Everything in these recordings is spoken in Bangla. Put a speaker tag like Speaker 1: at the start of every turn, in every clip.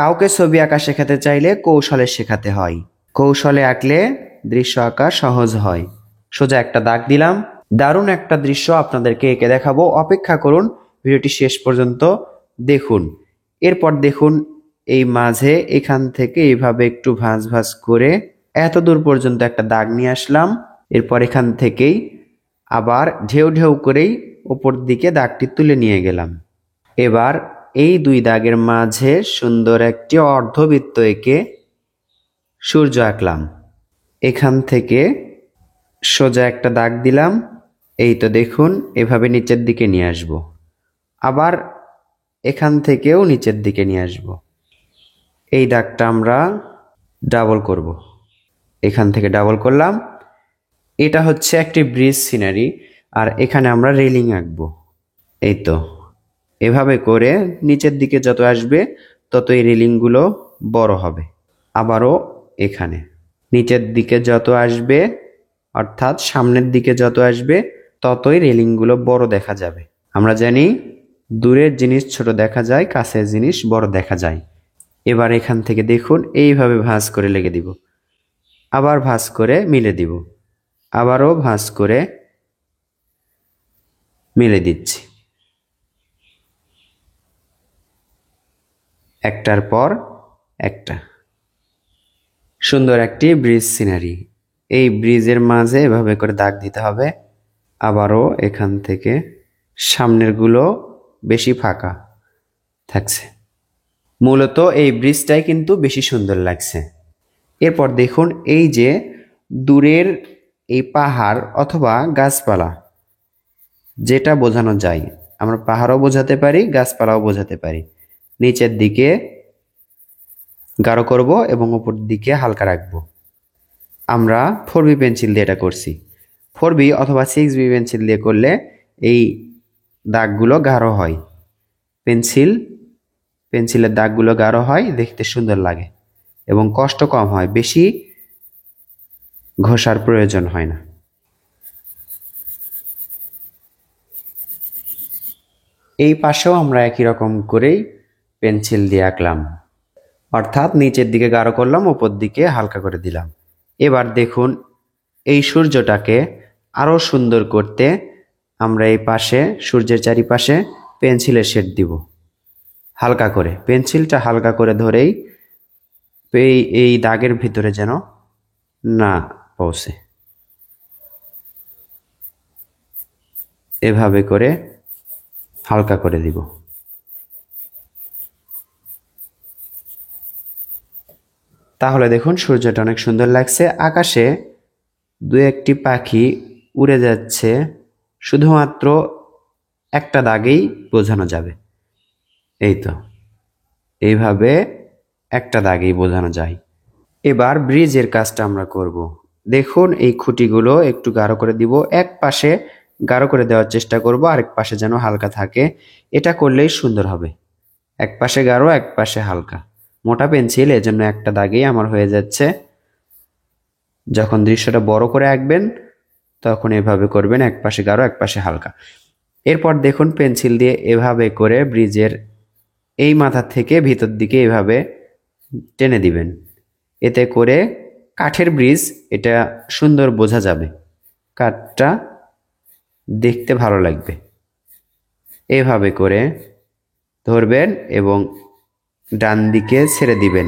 Speaker 1: কাউকে ছবি আঁকা শেখাতে চাইলে কৌশলে শেখাতে হয়। কৌশলে আঁকলে দৃশ্য আঁকা সহজ হয়। সোজা একটা দাগ দিলাম। দারুণ একটা দৃশ্য আপনাদেরকে এঁকে দেখাবো, অপেক্ষা করুন, ভিডিওটি শেষ পর্যন্ত দেখুন। এরপর দেখুন এই মাঝে এখান থেকে এইভাবে একটু ভাঁজ ভাঁজ করে এত দূর পর্যন্ত একটা দাগ নিয়ে আসলাম। এরপর এখান থেকেই আবার ঢেউ ঢেউ করেই উপর দিকে দাগটি তুলে নিয়ে গেলাম। এবার এই দুই দাগের মাঝে সুন্দর একটি অর্ধবৃত্ত এঁকে সূর্য আঁকলাম। এখান থেকে সোজা একটা দাগ দিলাম। এই তো দেখুন এভাবে নিচের দিকে নিয়ে আসব। আবার এখান থেকেও নিচের দিকে নিয়ে আসব। এই দাগটা আমরা ডাবল করব। এখান থেকে ডাবল করলাম। এটা হচ্ছে একটি ব্রিজ সিনারি, আর এখানে আমরা রেলিং আঁকবো। এই তো এভাবে করে নিচের দিকে যত আসবে তত এই রেলিংগুলো বড় হবে। আবারও এখানে নিচের দিকে যত আসবে অর্থাৎ সামনের দিকে যত আসবে ততই রেলিংগুলো বড় দেখা যাবে। আমরা জানি দূরের জিনিস ছোট দেখা যায়, কাছের জিনিস বড় দেখা যায়। এবার এখান থেকে দেখুন এইভাবে ভাঁজ করে লেগে দিব, আবার ভাঁজ করে মিলে দিব, আবারও ভাঁজ করে মিলে দিচ্ছি, একটার পর একটা। সুন্দর একটি ব্রিজ সিনারি। এই ব্রিজের মাঝে এভাবে করে দাগ দিতে হবে। আবারও এখান থেকে সামনেরগুলো বেশি ফাঁকা থাকছে। মূলত এই ব্রিজটাই কিন্তু বেশি সুন্দর লাগছে। এরপর দেখুন এই যে দূরের এই পাহাড় অথবা গাছপালা যেটা বোঝানো যায়, আমরা পাহাড়ও বোঝাতে পারি, গাছপালাও বোঝাতে পারি। নিচের দিকে গাঢ় করব এবং উপর দিকে হালকা রাখবো। আমরা 4B পেন্সিল দিয়ে এটা করছি। 4B অথবা 6B পেন্সিল দিয়ে করলে এই দাগগুলো গাঢ় হয়। পেন্সিলের দাগগুলো গাঢ় হয়, দেখতে সুন্দর লাগে এবং কষ্ট কম হয়, বেশি ঘষার প্রয়োজন হয় না। এই পাশেও আমরা একই রকম করেই পেন্সিল দিয়ে আঁকলাম, অর্থাৎ নিচের দিকে গাঢ় করলাম, উপর দিকে হালকা করে দিলাম। এবার দেখুন এই সূর্যটাকে আরো সুন্দর করতে আমরা এই পাশে সূর্যের চারিপাশে পেন্সিলের শেড দিব হালকা করে। পেন্সিলটা হালকা করে ধরেই এই দাগের ভিতরে যেন না পৌঁছে, এভাবে করে হালকা করে দিব। তাহলে দেখুন সূর্যটা অনেক সুন্দর লাগছে। আকাশে দু একটি পাখি উড়ে যাচ্ছে, শুধুমাত্র একটা দাগেই বোঝানো যাবে। এই তো এইভাবে একটা দাগেই বোঝানো যায়। এবার ব্রিজের কাজটা আমরা করব। দেখুন এই খুঁটিগুলো একটু গাঢ় করে দিব। এক পাশে গাঢ় করে দেওয়ার চেষ্টা করব, আরেক পাশে যেন হালকা থাকে। এটা করলেই সুন্দর হবে। এক পাশে গাঢ়, এক পাশে হালকা। মোটা পেন্সিল, এজন্য একটা দাগেই আমার হয়ে যাচ্ছে। যখন দৃশ্যটা বড় করে আঁকবেন তখন এভাবে করবেন, এক পাশে গাঢ় এক পাশে হালকা। এরপর দেখুন পেন্সিল দিয়ে এভাবে করে ব্রিজের এই মাথা থেকে ভিতর দিকে এভাবে টেনে দিবেন। এতে করে কাঠের ব্রিজ, এটা সুন্দর বোঝা যাবে, কাঠটা দেখতে ভালো লাগবে। এভাবে করে ধরবেন এবং ডান দিকে ছেড়ে দিবেন।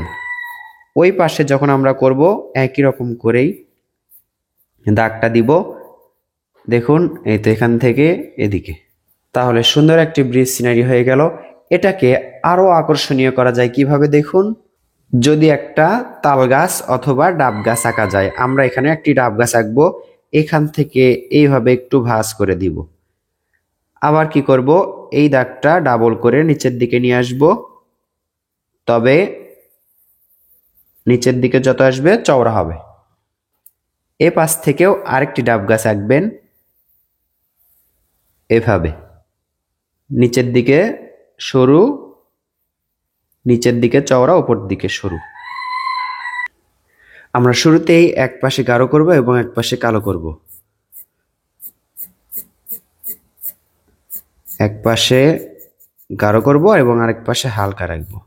Speaker 1: ওই পাশে যখন আমরা করব একই রকম করেই দাগটা দিব। দেখুন এই তো এখান থেকে এদিকে। তাহলে সুন্দর একটি ব্রিজ সিনারি হয়ে গেল। এটাকে আরো আকর্ষণীয় করা যায় কিভাবে দেখুন। যদি একটা তাল গাছ অথবা ডাব গাছ আঁকা যায়, আমরা এখানে একটি ডাব গাছ আঁকবো। এখান থেকে এইভাবে একটু ভাঁজ করে দিব। আবার কি করব, এই দাগটা ডাবল করে নিচের দিকে নিয়ে আসব। তবে নিচের দিকে যত আসবে চওড়া হবে। এ পাশ থেকেও আরেকটি ডাব গাছ আঁকবেন এভাবে, নিচের দিকে সরু, নিচের দিকে চওড়া, উপর দিকে সরু। আমরা শুরুতেই এক পাশে গাঢ় করব এবং এক পাশে কালো করব। এক পাশে গাঢ় করব এবং আরেক পাশে হালকা রাখবো।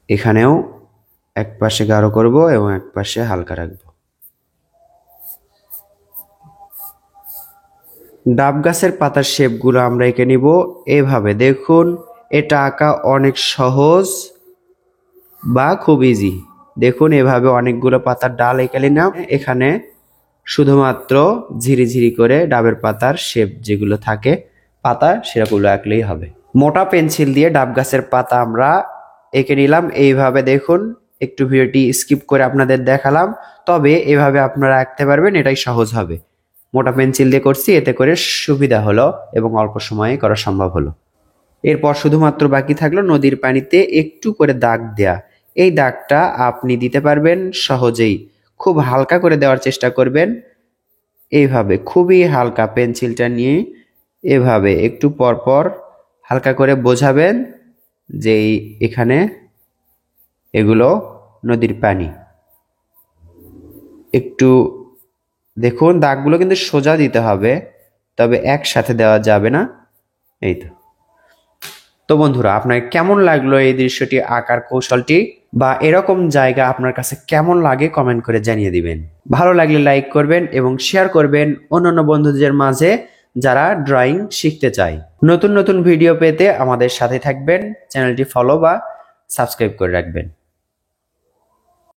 Speaker 1: এখানেও এক পাশে গাঢ় করব এবং এক পাশে হালকা রাখব। ডাব গাছের পাতার শেপগুলো আমরা এঁকে নিব এভাবে। দেখুন এটা আঁকা অনেক সহজ বা খুব ইজি। দেখুন এভাবে অনেকগুলো পাতার ডাল এঁকে নিলাম। এখানে শুধুমাত্র ঝিরিঝিরি করে ডাবের পাতার শেপ যেগুলো থাকে পাতা সেগুলো আঁকলেই হবে। মোটা পেন্সিল দিয়ে ডাব গাছের পাতা আমরা এঁকে নিলাম এইভাবে। দেখুন একটু ভিডিওটি স্কিপ করে আপনাদের দেখালাম, তবে এভাবে আপনারা আঁকতে পারবেন, এটাই সহজ হবে। মোটা পেন্সিল দিয়ে করছি, এতে করে সুবিধা হলো এবং অল্প সময়ে করা সম্ভব হলো। এরপর শুধুমাত্র বাকি থাকলো নদীর পানিতে একটু করে দাগ দেয়া। এই দাগটা আপনি দিতে পারবেন সহজেই। খুব হালকা করে দেওয়ার চেষ্টা করবেন। এইভাবে খুবই হালকা পেন্সিলটা নিয়ে এভাবে একটু পরপর হালকা করে বোঝাবেন যে এখানে এগুলো নদীর পানি। একটু দেখুন দাগগুলো কিন্তু সোজা দিতে হবে, তবে একসাথে দেওয়া যাবে না। এই তো বন্ধুরা, আপনার কেমন লাগলো এই দৃশ্যটি আঁকার কৌশলটি, বা এরকম জায়গা আপনার কাছে কেমন লাগে কমেন্ট করে জানিয়ে দিবেন। ভালো লাগলে লাইক করবেন এবং শেয়ার করবেন অন্যান্য বন্ধুদের মাঝে যারা ড্রয়িং শিখতে চায়। নতুন নতুন ভিডিও পেতে আমাদের সাথে থাকবেন, চ্যানেলটি ফলো বা সাবস্ক্রাইব করে রাখবেন।